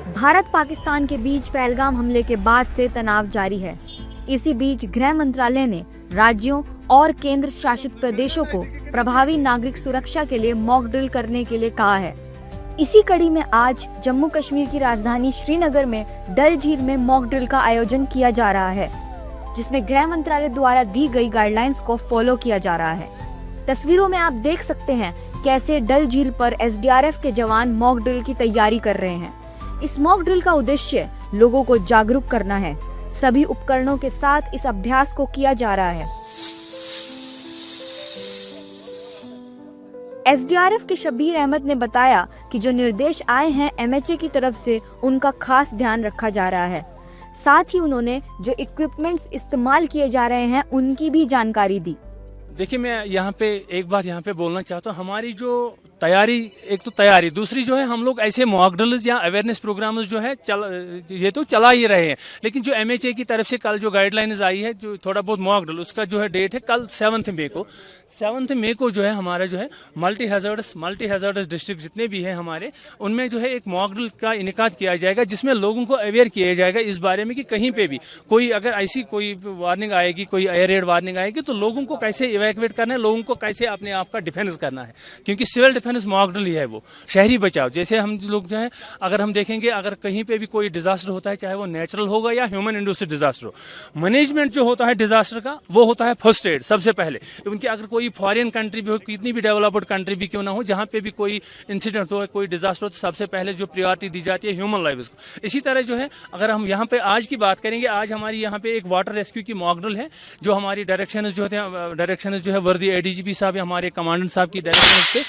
भारत पाकिस्तान के बीच पहलगाम हमले के बाद से तनाव जारी है। इसी बीच गृह मंत्रालय ने राज्यों और केंद्र शासित प्रदेशों को प्रभावी नागरिक सुरक्षा के लिए मॉक ड्रिल करने के लिए कहा है। इसी कड़ी में आज जम्मू कश्मीर की राजधानी श्रीनगर में डल झील में मॉक ड्रिल का आयोजन किया जा रहा है, जिसमें गृह मंत्रालय द्वारा दी गई गाइडलाइंस को फॉलो किया जा रहा है। तस्वीरों में आप देख सकते हैं कैसे डल झील पर एसडीआरएफ के जवान मॉक ड्रिल की तैयारी कर रहे हैं। इस मॉक ड्रिल का उद्देश्य लोगों को जागरूक करना है। सभी उपकरणों के साथ इस अभ्यास को किया जा रहा है। एसडीआरएफ के शब्बीर अहमद ने बताया कि जो निर्देश आए हैं एमएचए की तरफ से उनका खास ध्यान रखा जा रहा है। साथ ही उन्होंने जो इक्विपमेंट्स इस्तेमाल किए जा रहे हैं उनकी भी जानकारी दी। देखिए, मैं यहाँ पे एक बात यहाँ पे बोलना चाहता हूँ। हमारी जो तैयारी, एक तो तैयारी, दूसरी जो है हम लोग ऐसे मॉक ड्रिल्स या अवेयरनेस प्रोग्राम्स जो है ये तो चला ही रहे हैं, लेकिन जो एमएचए की तरफ से कल जो गाइडलाइंस आई है, जो थोड़ा बहुत मॉक ड्रिल, उसका जो है डेट है कल 7 मई को जो है हमारा जो है मल्टी हैजार्डस डिस्ट्रिक्ट जितने भी है हमारे, उनमें जो है एक मॉक ड्रिल का इनेकाद किया जाएगा, जिसमें लोगों को अवेयर किया जाएगा इस बारे में कि कहीं पे भी कोई अगर ऐसी कोई वार्निंग आएगी, कोई एयर रेड वार्निंग आएगी, तो लोगों को कैसे इवैक्यूएट करना है, लोगों को कैसे अपने आप का डिफेंस करना है। क्योंकि सिविल डिफेंस मॉक ड्रिल है वो शहरी बचाव। जैसे हम लोग जो है अगर हम देखेंगे, अगर कहीं पे भी कोई डिजास्टर होता है, चाहे वो नेचुरल होगा या ह्यूमन इंड्यूस्ड डिजास्टर हो, मैनेजमेंट जो होता है डिजास्टर का वो होता है फर्स्ट एड सबसे पहले। उनकी अगर कोई फॉरेन कंट्री भी हो, कितनी भी डेवलप्ड कंट्री भी क्यों ना हो, जहां पे भी कोई इंसिडेंट हो, कोई डिजास्टर हो, तो सबसे पहले जो प्रायोरिटी दी जाती है ह्यूमन लाइफ को। इसी तरह जो है अगर हम यहाँ पे आज की बात करेंगे, आज हमारी यहाँ पे एक वाटर रेस्क्यू की मॉक ड्रिल है, जो हमारी डायरेक्शन जो है वर्दी एडीजीपी साहब, हमारे कमांडेंट साहब की डायरेक्शन से।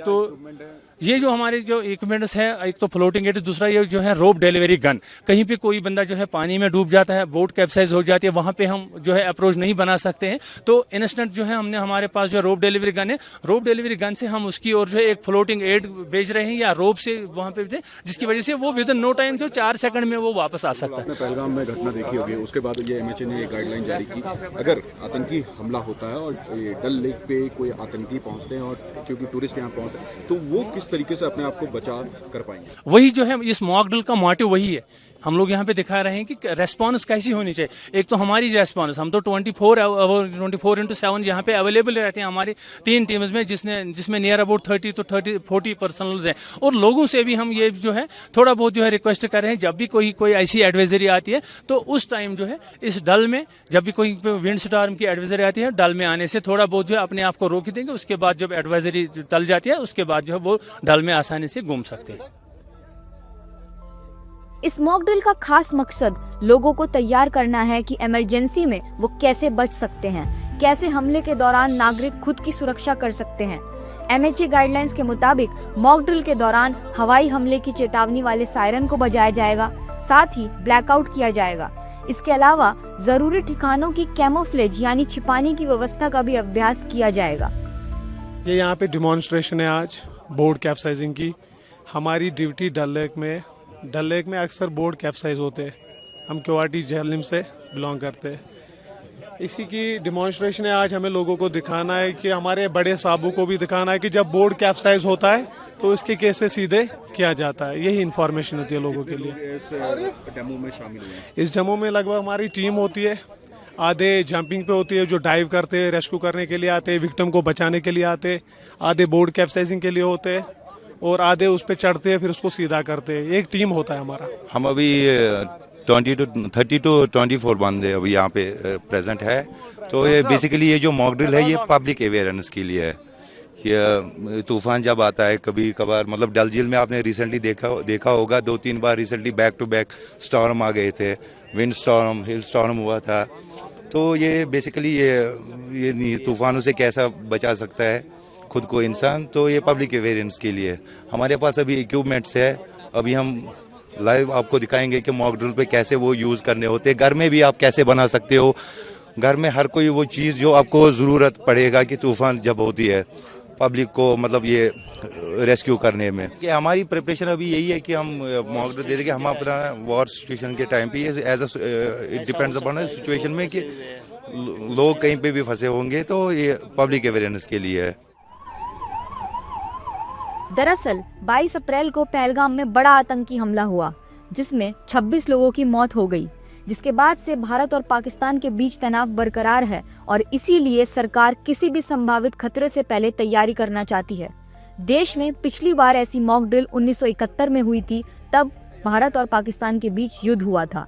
तो ये जो हमारे जो इक्विपमेंट्स है, एक तो फ्लोटिंग एड, दूसरा ये जो है रोप डिलीवरी गन। कहीं पे कोई बंदा जो है पानी में डूब जाता है, बोट कैप्साइज हो जाती है, वहां पे हम जो है अप्रोच नहीं बना सकते हैं, तो इंस्टेंट जो है हमने हमारे पास जो रोप डिलीवरी गन है, रोप डिलीवरी गन से हम उसकी ओर जो है एक फ्लोटिंग एड भेज रहे हैं या रोप से वहां पे, जिसकी वजह से वो विद इन नो टाइम जो 4 सेकंड में वो वापस आ सकता है। पहलगाम में घटना देखी होगी, उसके बाद ये एमएचए ने एक गाइडलाइन जारी की, अगर आतंकी हमला होता है और डल लेक पे कोई आतंकी पहुंचते हैं और क्योंकि टूरिस्ट यहाँ पहुंचते हैं, तो वो किस तरीके से अपने आप को बचाव कर पाएंगे। वही जो है इस मॉक ड्रिल का मोटिव वही है। हम लोग यहाँ पे दिखा रहे हैं कि रेस्पॉन्स कैसी होनी चाहिए। एक तो हमारी रेस्पॉन्स, हम तो 24/7 यहाँ पे अवेलेबल रहते हैं हमारी 3 टीम्स में, जिसमें नियर अबाउट 40 पर्सनल्स हैं। और लोगों से भी हम ये जो है थोड़ा बहुत जो है रिक्वेस्ट कर रहे हैं, जब भी कोई ऐसी एडवाइजरी आती है तो उस टाइम जो है इस डल में, जब भी कोई विंड स्टॉर्म की एडवाइजरी आती है, डल में आने से थोड़ा बहुत जो है अपने आप को रोक देंगे। उसके बाद जब एडवाइजरी टल जाती है, उसके बाद जो है वो डल में आसानी से घूम सकते हैं। इस मॉक ड्रिल का खास मकसद लोगों को तैयार करना है कि इमरजेंसी में वो कैसे बच सकते हैं, कैसे हमले के दौरान नागरिक खुद की सुरक्षा कर सकते हैं। एमएचए गाइडलाइंस के मुताबिक मॉक ड्रिल के दौरान हवाई हमले की चेतावनी वाले सायरन को बजाया जाएगा, साथ ही ब्लैकआउट किया जाएगा। इसके अलावा जरूरी ठिकानों की कैमोफ्लेज यानी छिपाने की व्यवस्था का भी अभ्यास किया जाएगा। ये यहाँ पे डिमॉन्स्ट्रेशन है आज बोर्ड कैप्साइजिंग की। हमारी ड्यूटी डल लेक में अक्सर बोर्ड कैप्साइज होते हैं। हम क्यूआरटी जहलम से बिलोंग करते हैं। इसी की डिमॉन्स्ट्रेशन है आज। हमें लोगों को दिखाना है कि हमारे बड़े साहबों को भी दिखाना है कि जब बोर्ड कैप्साइज होता है तो इसके कैसे सीधे किया जाता है। यही इन्फॉर्मेशन होती है लोगों के लिए। इस डेमो में शामिल हुए, इस डेमो में लगभग हमारी टीम होती है, आधे जंपिंग पे होती है जो डाइव करते हैं, रेस्क्यू करने के लिए आते हैं, विक्टिम को बचाने के लिए आते हैं, आधे बोर्ड कैप्साइजिंग के लिए होते हैं और आधे उस पे चढ़ते हैं फिर उसको सीधा करते हैं। एक टीम होता है हमारा। हम अभी 30 to 24 बंदे अभी यहाँ पे प्रेजेंट है। तो ये बेसिकली ये जो मॉक ड्रिल है ये पब्लिक अवेयरनेस के लिए है। ये तूफान जब आता है कभी कभार, मतलब डल झील में आपने रिसेंटली देखा होगा 2-3 बार recently back to back storm आ गए थे, विंड स्टॉर्म, हिल स्टॉर्म हुआ था। तो ये बेसिकली ये तूफानों से कैसा बचा सकता है खुद को इंसान, तो ये पब्लिक अवेयरनेस के लिए हमारे पास अभी इक्विपमेंट्स है। अभी हम लाइव आपको दिखाएंगे कि मॉक ड्रिल पे कैसे वो यूज़ करने होते हैं। घर में भी आप कैसे बना सकते हो। घर में हर कोई वो चीज़ जो आपको ज़रूरत पड़ेगा कि तूफान जब होती है पब्लिक को, मतलब ये रेस्क्यू करने में। कि हमारी प्रिपरेशन अभी यही है कि हम मॉक ड्रिल दे देंगे। हम अपना वॉर सिचुएशन के टाइम पे इट डिपेंड्स अपॉन सिचुएशन में कि लोग कहीं पे भी फंसे होंगे, तो ये पब्लिक अवेयरनेस के लिए है। दरअसल 22 अप्रैल को पहलगाम में बड़ा आतंकी हमला हुआ, जिसमें 26 लोगों की मौत हो गई, जिसके बाद से भारत और पाकिस्तान के बीच तनाव बरकरार है और इसीलिए सरकार किसी भी संभावित खतरे से पहले तैयारी करना चाहती है। देश में पिछली बार ऐसी मॉक ड्रिल 1971 में हुई थी, तब भारत और पाकिस्तान के बीच युद्ध हुआ था।